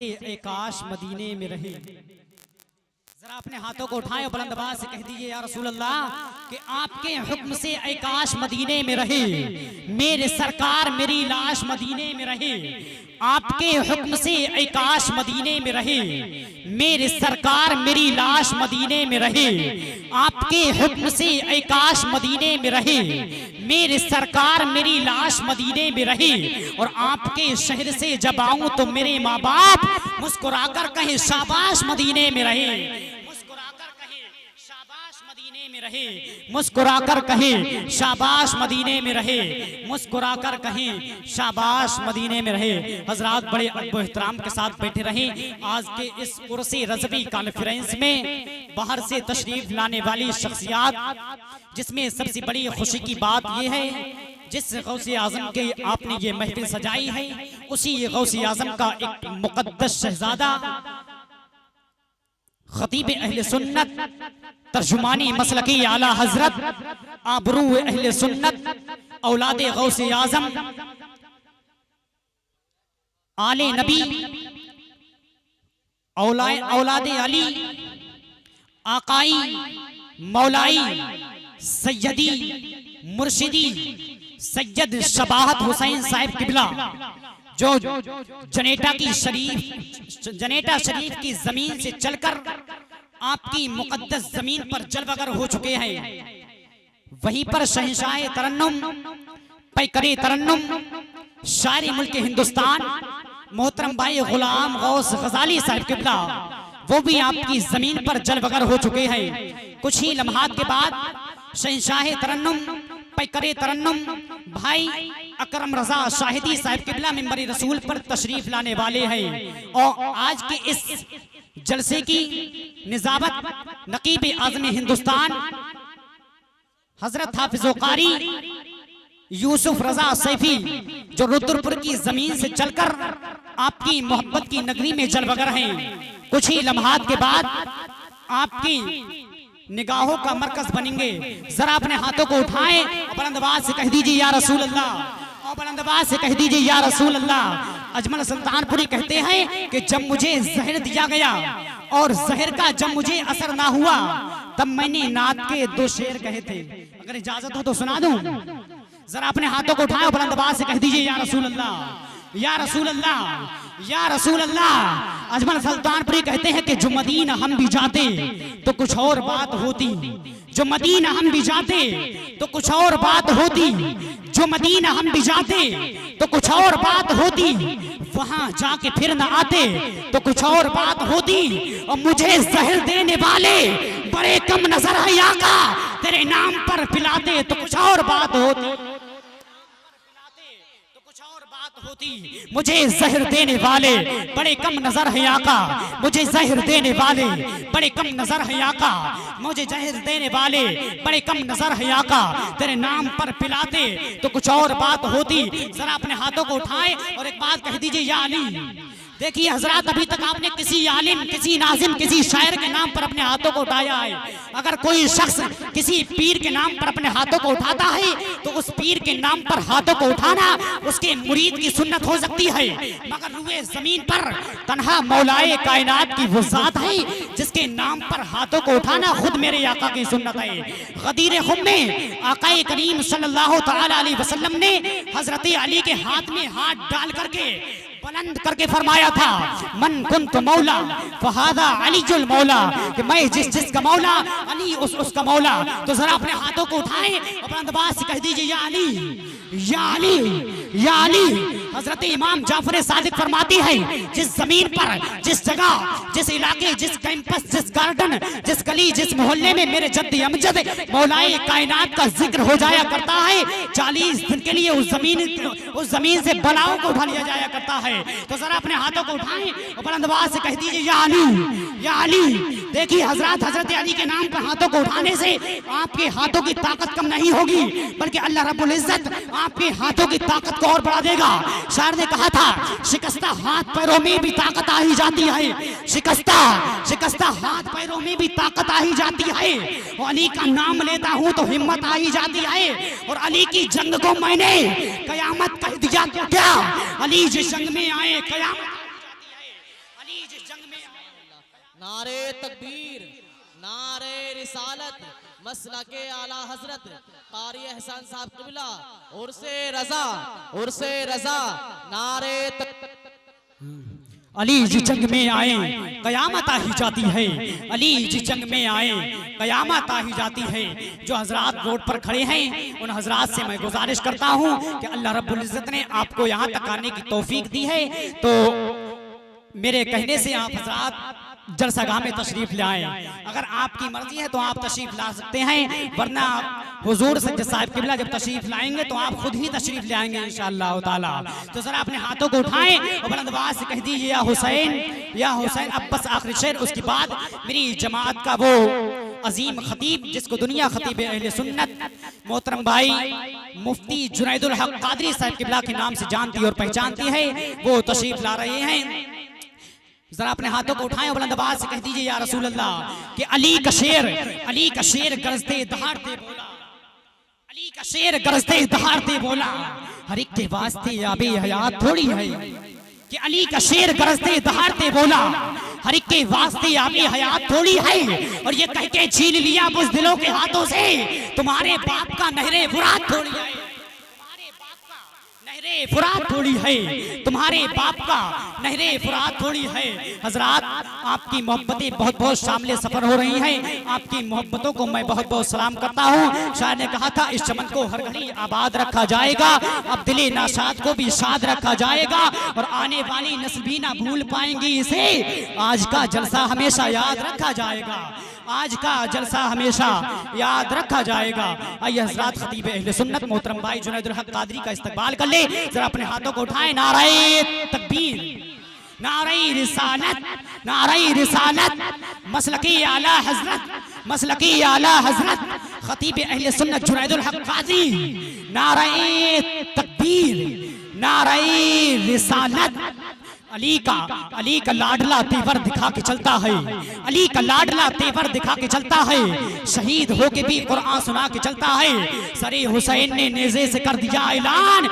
काश मदीने में रहे। जरा अपने हाथों को उठाएं और बुलंद आवाज से कह दीजिए या रसूल अल्लाह कि आपके हुक्म से ऐ काश मदीने में रहे, मेरे सरकार मेरी लाश मदीने में रहे। आपके हुक्म से ऐ काश मदीने में रहे, मेरे सरकार मेरी लाश मदीने में रहे। आपके हुक्म से ऐ काश मदीने में रहे, मेरे सरकार मेरी लाश मदीने में रहे। और आपके शहर से जब आऊं तो मेरे माँ बाप मुस्कुराकर कहे शाबाश मदीने में रहे, मुस्कुराकर कहे शाबाश मदीने में रहे, मुस्कुराकर कहे शाबाश मदीने में रहे, मुस्कुराकर कहे शाबाश मदीने में रहे। हजरात बड़े अदब एहतराम के साथ बैठे रहे। आज के इस उर्से रज़वी कॉन्फ्रेंस में बाहर से तशरीफ लाने वाली शख्सियात, जिसमें सबसे बड़ी खुशी की बात यह है जिस गौसे आजम के आपने ये महफिल सजाई है, उसी गौसे आजम का एक मुकद्दस शहजादा खतीब अहले सुन्नत, तर्जुमानी मसलकी आला हजरत, आबरू अहले सुन्नत, औलादे गौसे आजम, आले नबी, औलादे अली, आकाई मौलाई सैयदी मुर्शिदी सैयद शबाहत हुसैन साहिब किबला, जो जनेटा शरीफ की जमीन से चलकर आपकी मुकद्दस जमीन पर जलवगर हो चुके हैं। वहीं पर शहंशाह तरन्नुम, पैकरे तरन्नुम, शायरी मुल्क हिंदुस्तान मोहतरम भाई गुलाम गौस गजाली साहिब किबला, वो भी आपकी जमीन पर जलवगर हो चुके हैं। कुछ ही लम्हात के बाद शहंशाह तरन्नुम, पैकरे तरन्नुम भाई अकरम रजा शाहिदी साहिब किबला मिंबरी रसूल पर तशरीफ लाने वाले हैं। और आज के इस जलसे की निजाबत नकीब आज़म हिंदुस्तान हजरत हाफिज़ो कारी यूसुफ रजा सैफी, जो रुद्रपुर की जमीन से चलकर आपकी मोहब्बत की नगरी में जलवगर हैं। कुछ ही लम्हात के बाद आपकी निगाहों का मरकज बनेंगे। जरा अपने हाथों को उठाएं और बुलंद आवाज से कह दीजिए या रसूल अल्लाह, और बुलंद आवाज से कह दीजिए या रसूल अल्लाह। अजमल सुल्तानपुरी कहते हैं कि जब मुझे जहर दिया गया और जहर का जब मुझे असर ना हुआ, तब मैंने नात के दो शेर कहे थे। अगर इजाजत हो तो सुना दूं। जरा अपने हाथों को उठाएं और बुलंद आवाज से कह दीजिए या रसूल अल्लाह, या रसूल अल्लाह, या रसूल अल्लाह। अजमल सुल्तानपुरी कहते हैं कि जो मदीना हम भी जाते तो कुछ और बात होती, जो मदीना हम भी जाते तो कुछ और बात होती, जो मदीना हम भी जाते तो कुछ और बात होती, वहां जाके फिर न आते तो कुछ और बात होती। और मुझे जहर देने वाले बड़े कम नजर है आका, तेरे नाम पर पिलाते तो कुछ और बात होती, होती। मुझे जहर देने वाले बड़े कम नजर है आका, मुझे जहर देने वाले बड़े कम नजर है आका, मुझे जहर देने वाले बड़े कम नजर है आका, तेरे नाम पर पिलाते तो कुछ और बात होती। जरा अपने हाथों को उठाए और एक बात कह दीजिए या अली। देखिए हजरात, अभी तक आपने किसी आलिम, किसी नाजिम, किसी शायर के नाम पर अपने हाथों को उठाया है। अगर कोई शख्स किसी पीर के नाम पर अपने हाथों को उठाता है तो उस पीर के नाम पर हाथों को उठाना उसके मुरीद की सुन्नत हो सकती है। मगर रुए जमीन पर तन्हा मौलाए कायनात की वो जात है जिसके नाम पर हाथों को उठाना खुद मेरे आका की सुन्नत है। गदीर खुम में आकाए करीम सल्लल्लाहु तआला अलैहि वसल्लम ने हजरत अली के हाथ में हाथ डाल करके बुलंद करके फरमाया था, मन कुंत मौला फहादा अलीजुल मौला, कि मैं जिसका मौला अली उसका मौला। तो जरा अपने हाथों को उठाएं और बुलंद आवाज से कह दीजिए या अली, या अली, या अली। हजरत इमाम जाफर सादिक फरमाती है, जिस जमीन पर, जिस जगह, जिस इलाके, जिस कैंपस, जिस गार्डन, जिस गली, जिस मोहल्ले में मेरे जद्द अमजद मौलाए कायनात का जिक्र हो जाया करता है, 40 दिन के लिए उस जमीन से बलाओं को उठा लिया जाया करता है। तो जरा अपने हाथों को उठाएं और बुलंद आवाज से कह दीजिए या अली, या अली। देखिए हजरत, हजरत अली के नाम पर हाथों को उठाने से आपके हाथों की ताकत कम नहीं होगी, बल्कि अल्लाह रब्बुल इज्जत आपके हाथों की ताकत को और बढ़ा देगा। शायर ने कहा था, शिकस्ता हाथ पैरों में भी ताकत आ ही जाती है, शिकस्ता हाथ पैरों में भी ताकत आ ही जाती है। और अली का नाम लेता हूँ तो हिम्मत आ ही जाती है। और अली की जंग को मैंने कयामत कह दिया क्या, अली जिस जंग में आए कयामत अली जिस जंग में नारे तकबीर, नारे रिसालत, मसलके आला हजरत कारी एहसान साहब क़िबला, उर्से रजा, नारे अली जिस जंग में आए कयामत आ ही जाती है। अली जिस जंग में आए कयामत आ ही जाती है। जो हजरात रोड पर खड़े हैं उन हजरात से मैं गुजारिश करता हूँ कि अल्लाह रब्बुल इज्जत ने आपको यहाँ तक आने की तौफीक दी है, तो मेरे कहने से आप हजरात जलसागाह में तशरीफ ले आए। अगर आपकी मर्जी है तो आप तशरीफ ला सकते हैं, वरना हुजूर सज्जद साहब क़िबला जब तशरीफ लाएंगे तो आप खुद ही तशरीफ ले आएंगे इंशाअल्लाह ताला। तो जरा अपने हाथों को उठाएं और बुलंद आवाज से कह दीजिए या हुसैन या हुसैन। अब बस आखिरी शेर, उसके बाद मेरी जमात का वो अजीम खतीब जिसको दुनिया खतीब अहले सुन्नत मोहतरम भाई मुफ्ती जुनैदुल हक कादरी साहब क़िबला के नाम से जानती और पहचानती है, वो तशरीफ ला रहे हैं। जरा अपने हाथों को उठाएं और बुलंद आवाज से कह दीजिए या रसूल अल्लाह कि अली का शेर गरजते दहाड़ते बोला, अली का शेर गरजते दहाड़ते बोला, हर एक के वास्ते आबे हयात थोड़ी है। कि अली का शेर गरजते दहाड़ते बोला, हर एक के वास्ते आबे हयात थोड़ी है। और ये कह के छीन लिया बुज़दिलों के हाथों से, तुम्हारे बाप का नहरे फुरात थोड़ी है, नहरे फुरात थोड़ी है, तुम्हारे बाप का नहरे फुरात थोड़ी है। हजरात आपकी मोहब्बतें बहुत बहुत शामिल सफर हो रही हैं, आपकी मोहब्बतों को मैं बहुत बहुत सलाम करता हूँ। शायर ने कहा था इस चमन को हर घड़ी आबाद रखा जाएगा, अब दिले नाशाद को भी शाद रखा जाएगा, और आने वाली नस्ल भी ना भूल पाएंगी इसे। आज का जलसा हमेशा याद रखा जाएगा, आज का जलसा हमेशा याद रखा जाएगा। आइए हज़रात खतीब अहले सुन्नत मोहतरम भाई जुनैदुल हक कादरी का इस्तकबाल कर ले। जरा अपने हाथों को उठाएं, नारे तकबीर, नारे रिसालत, नारे रिसालत, मसलकी आला हजरत, मसलकी आला हजरत खतीब अहले सुन्नत जुनैदुल हक कादरी। नारे तकबीर, नारे रिसालत। अली का लाडला तेवर दिखा के चलता है, अली का लाडला तेवर दिखा के चलता है, शहीद होके भी कुरान सुना के चलता है। सरे हुसैन ने नेज़े से कर दिया ऐलान,